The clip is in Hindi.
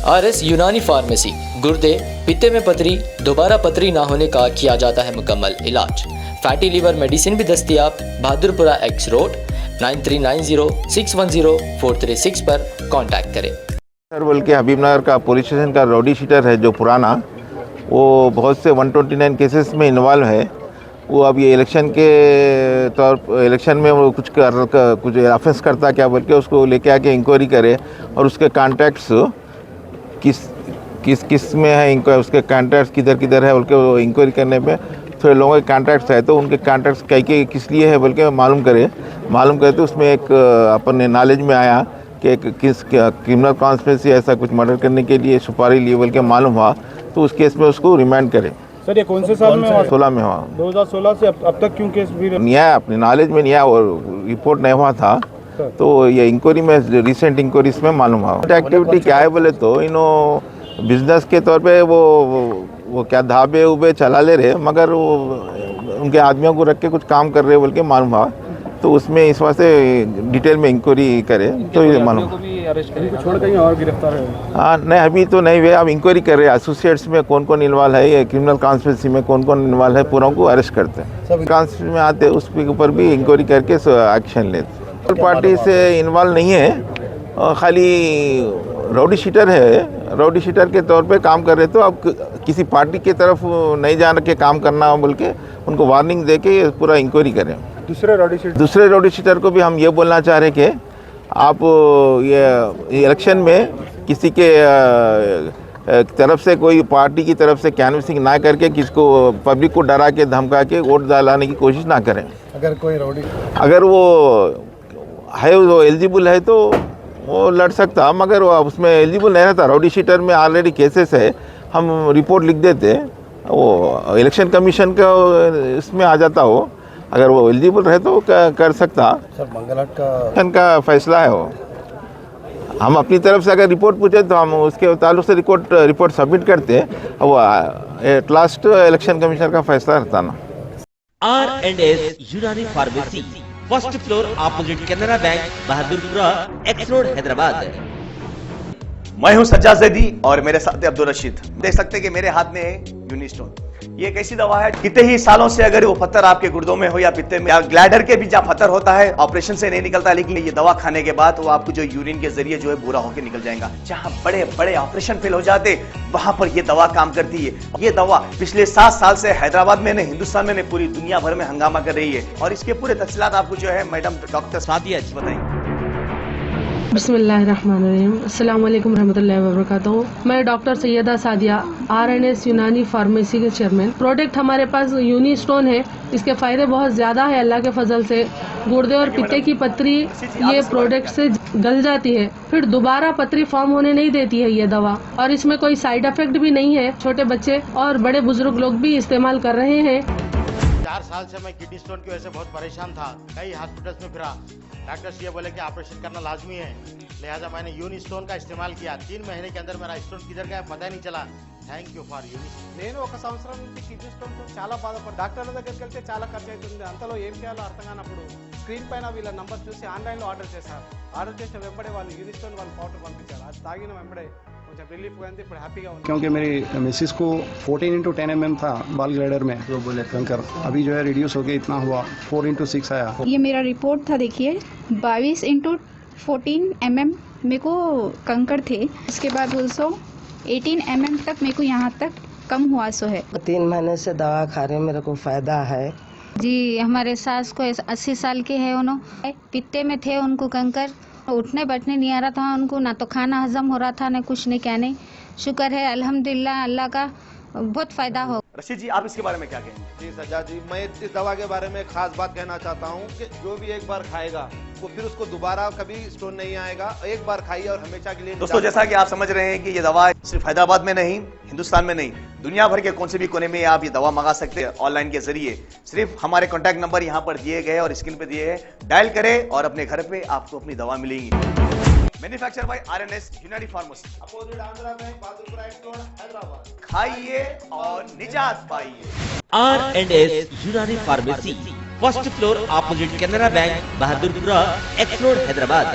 RS यूनानी फार्मेसी, गुर्दे, पित्ते में पथरी, दोबारा पथरी ना होने का किया जाता है मुकम्मल इलाज। फैटी लीवर मेडिसिन भी दस्तयाब। बहादुरपुरा X रोड 9390610436 पर कांटेक्ट करें। सर बोल के हबीबनगर का पुलिस स्टेशन का रॉडी शीटर है जो पुराना, वो बहुत से 129 केसेस में इन्वॉल्व है। वो अब ये इलेक्शन में वो कुछ ऑफेंस करता क्या बोल के उसको लेके आके इंक्वायरी करे और उसके कॉन्टैक्ट्स किस में है, उसके कॉन्टैक्ट्स किधर किधर है बोल के वो इंक्वायरी करने पे थोड़े लोगों के कॉन्टैक्ट्स है तो उनके कॉन्टैक्ट्स कई किस लिए है बोल के मालूम करे तो उसमें एक अपने नॉलेज में आया कि किस क्रिमिनल कॉन्स्पिरेसी ऐसा कुछ मर्डर करने के लिए सुपारी लिए बोल के मालूम हुआ, तो उस केस में उसको रिमांड करे। सर ये कौन से साल में हुआ? 16 में हुआ। 2016 से अब तक क्यों केस भी नहीं आया, अपने नॉलेज में नहीं आया और रिपोर्ट नहीं हुआ था, तो ये इंक्वायरी में रिसेंट इंक्वायरीज में मालूम हुआ। एक्टिविटी क्या है बोले तो बिजनेस के तौर पे वो क्या ढाबे उबे चला ले रहे, मगर वो उनके आदमियों को रख के कुछ काम कर रहे बोल के मालूम हुआ, तो उसमें इस वास्ते डिटेल में इंक्वायरी करे तो ये मालूम। छोड़ कहीं और गिरफ्तार है? हाँ नहीं, अभी तो नहीं हुए, अब इंक्वायरी कर रहे हैं एसोसिएट्स में कौन कौन इन्वॉल्व है, ये क्रिमिनल कॉन्स्पिरेसी में कौन कौन इन्वॉल्व है, पूरा को अरेस्ट करते हैं। कॉन्स्पिरेसी में आते हैं उसके ऊपर भी इंक्वायरी करके एक्शन लेते। पार्टी से इन्वॉल्व नहीं है, खाली राउडी शीटर है, राउडी शीटर के तौर पे काम कर रहे, तो अब किसी पार्टी की तरफ नहीं जाने के काम करना बोल के उनको वार्निंग दे के पूरा इंक्वायरी करें। दूसरे राउडी शीटर को भी हम ये बोलना चाह रहे कि आप ये इलेक्शन में किसी के तरफ से कोई पार्टी की तरफ से कैनवसिंग ना करके किसको पब्लिक को डरा के धमका के वोट दिलाने की कोशिश ना करें। अगर कोई राउडी अगर वो एलिजिबल है तो वो लड़ सकता, मगर वो उसमें एलिजिबल नहीं रहता। राउडी शीटर में ऑलरेडी केसेस है, हम रिपोर्ट लिख देते, वो इलेक्शन कमीशन का इसमें आ जाता हो, अगर वो एलिजिबल रहे तो कर सकता। सर मंगलहाट का फैसला है, वो हम अपनी तरफ से अगर रिपोर्ट पूछे तो हम उसके ताल्लुक से रिपोर्ट सबमिट करते हैं, वो एट लास्ट इलेक्शन कमीशन का फैसला रहता ना। R&S यूनानी pharmacy, first floor opposite Canara bank, Bahadurpura X road, Hyderabad. मैं हूं सज्जाद जैदी और मेरे साथ है अब्दुल रशीद। देख सकते हैं कि मेरे हाथ में है यूनिस्टोन। ये एक ऐसी दवा है, कितने ही सालों से अगर वो पत्थर आपके गुर्दों में हो या पित्ते में या ग्लैडर के भी जहाँ पत्थर होता है, ऑपरेशन से नहीं निकलता, लेकिन ये दवा खाने के बाद वो आपको जो यूरिन के जरिए जो है बुरा होकर निकल जाएगा। जहाँ बड़े बड़े ऑपरेशन फेल हो जाते वहां पर ये दवा काम करती है। ये दवा पिछले 7 साल से हैदराबाद में नहीं, हिंदुस्तान में नहीं, पूरी दुनिया भर में हंगामा कर रही है। और इसके पूरे तफसीलात आपको जो है मैडम डॉक्टर सादिया जी बताएंगे। बिस्मिल्लाहिर्रहमानिर्रहीम, अस्सलाम वालेकुम रहमतुल्लाहि व बरकातहू। मैं डॉक्टर सैयदा सादिया, R&S यूनानी फार्मेसी के चेयरमैन। प्रोडक्ट हमारे पास यूनिस्टोन है, इसके फ़ायदे बहुत ज़्यादा है अल्लाह के फजल से। गुर्दे और पित्ते की पथरी ये प्रोडक्ट से गल जाती है, फिर दोबारा पथरी फॉर्म होने नहीं देती है ये दवा, और इसमें कोई साइड इफेक्ट भी नहीं है। छोटे बच्चे और बड़े बुजुर्ग लोग भी इस्तेमाल कर रहे हैं। 4 साल से मैं किडनी स्टोन की वजह से बहुत परेशान था, कई हॉस्पिटल्स में फिरा। डॉक्टर्स ये बोले कि ऑपरेशन करना लाजमी है, लिहाजा मैंने यूनिस्टोन का इस्तेमाल किया। 3 महीने के अंदर मेरा स्टोन किधर गया पता नहीं चला। Thank you for Unistone. నేను 1 సంవత్సరం నుంచి కిడ్నీ స్టోన్తో చాలా బాధపడ్డా. డాక్టర్ల దగ్గరికి వెళ్తే చాలా ఖర్చు అవుతుంది. అంతలో ఏం చేయాలో అర్థం కానప్పుడు స్క్రీన్ పైన వీళ్ళ నంబర్ చూసి ఆన్లైన్లో ఆర్డర్ చేశారు. ఆర్డర్ చేసిన వెంబడే వాళ్ళు యూనిస్టోన్ వాళ్ళు పౌడర్ పంపించారు. అది తాగిన వెంబడే కొంచెం రిలీఫ్ అయింది, ఇప్పుడు హ్యాపీగా ఉంది. क्योंकि मेरी मिसिस को 14x10 mm था बाल ग्लाइडर में जो बोले कंकर, अभी जो है रिड्यूस हो गया, इतना हुआ 4x6 आया। ये मेरा रिपोर्ट था, देखिए 22x14 mm मेरे को कंकर थे। उसके बाद 18 mm तक मेरे को यहाँ तक कम हुआ सो है। 3 महीने से दवा खा रहे, मेरे को फायदा है जी। हमारे सास को 80 साल के है, उन्होंने पित्ते में थे, उनको कंकर, उठने बैठने नहीं आ रहा था उनको, ना तो खाना हजम हो रहा था, ना कुछ नहीं, क्या नहीं। शुक्र है अल्हम्दुलिल्लाह, अल्लाह का बहुत फायदा हो। रशीद जी, आप इसके बारे में क्या कहेंगे? जी सज्जाद जी, मैं इस दवा के बारे में खास बात कहना चाहता हूँ कि जो भी एक बार खाएगा वो फिर उसको दोबारा कभी स्टोन नहीं आएगा। एक बार खाइए और हमेशा के लिए। दोस्तों, जैसा कि आप समझ रहे हैं कि ये दवा सिर्फ हैदराबाद में नहीं, हिंदुस्तान में नहीं, दुनिया भर के कौन से भी कोने में आप ये दवा मंगा सकते हैं ऑनलाइन के जरिए। सिर्फ हमारे कॉन्टैक्ट नंबर यहाँ पर दिए गए और स्क्रीन पे दिए हैं, डायल करें और अपने घर पे आपको अपनी दवा मिलेगी। मैन्युफैक्चर बाय R&S यूनानी pharmacy, opposite Andhra bank, Bahadurpura X road, Hyderabad. खाइए और निजात पाइए। R&S यूनानी pharmacy, first floor opposite Canara bank, Bahadurpura X road, Hyderabad.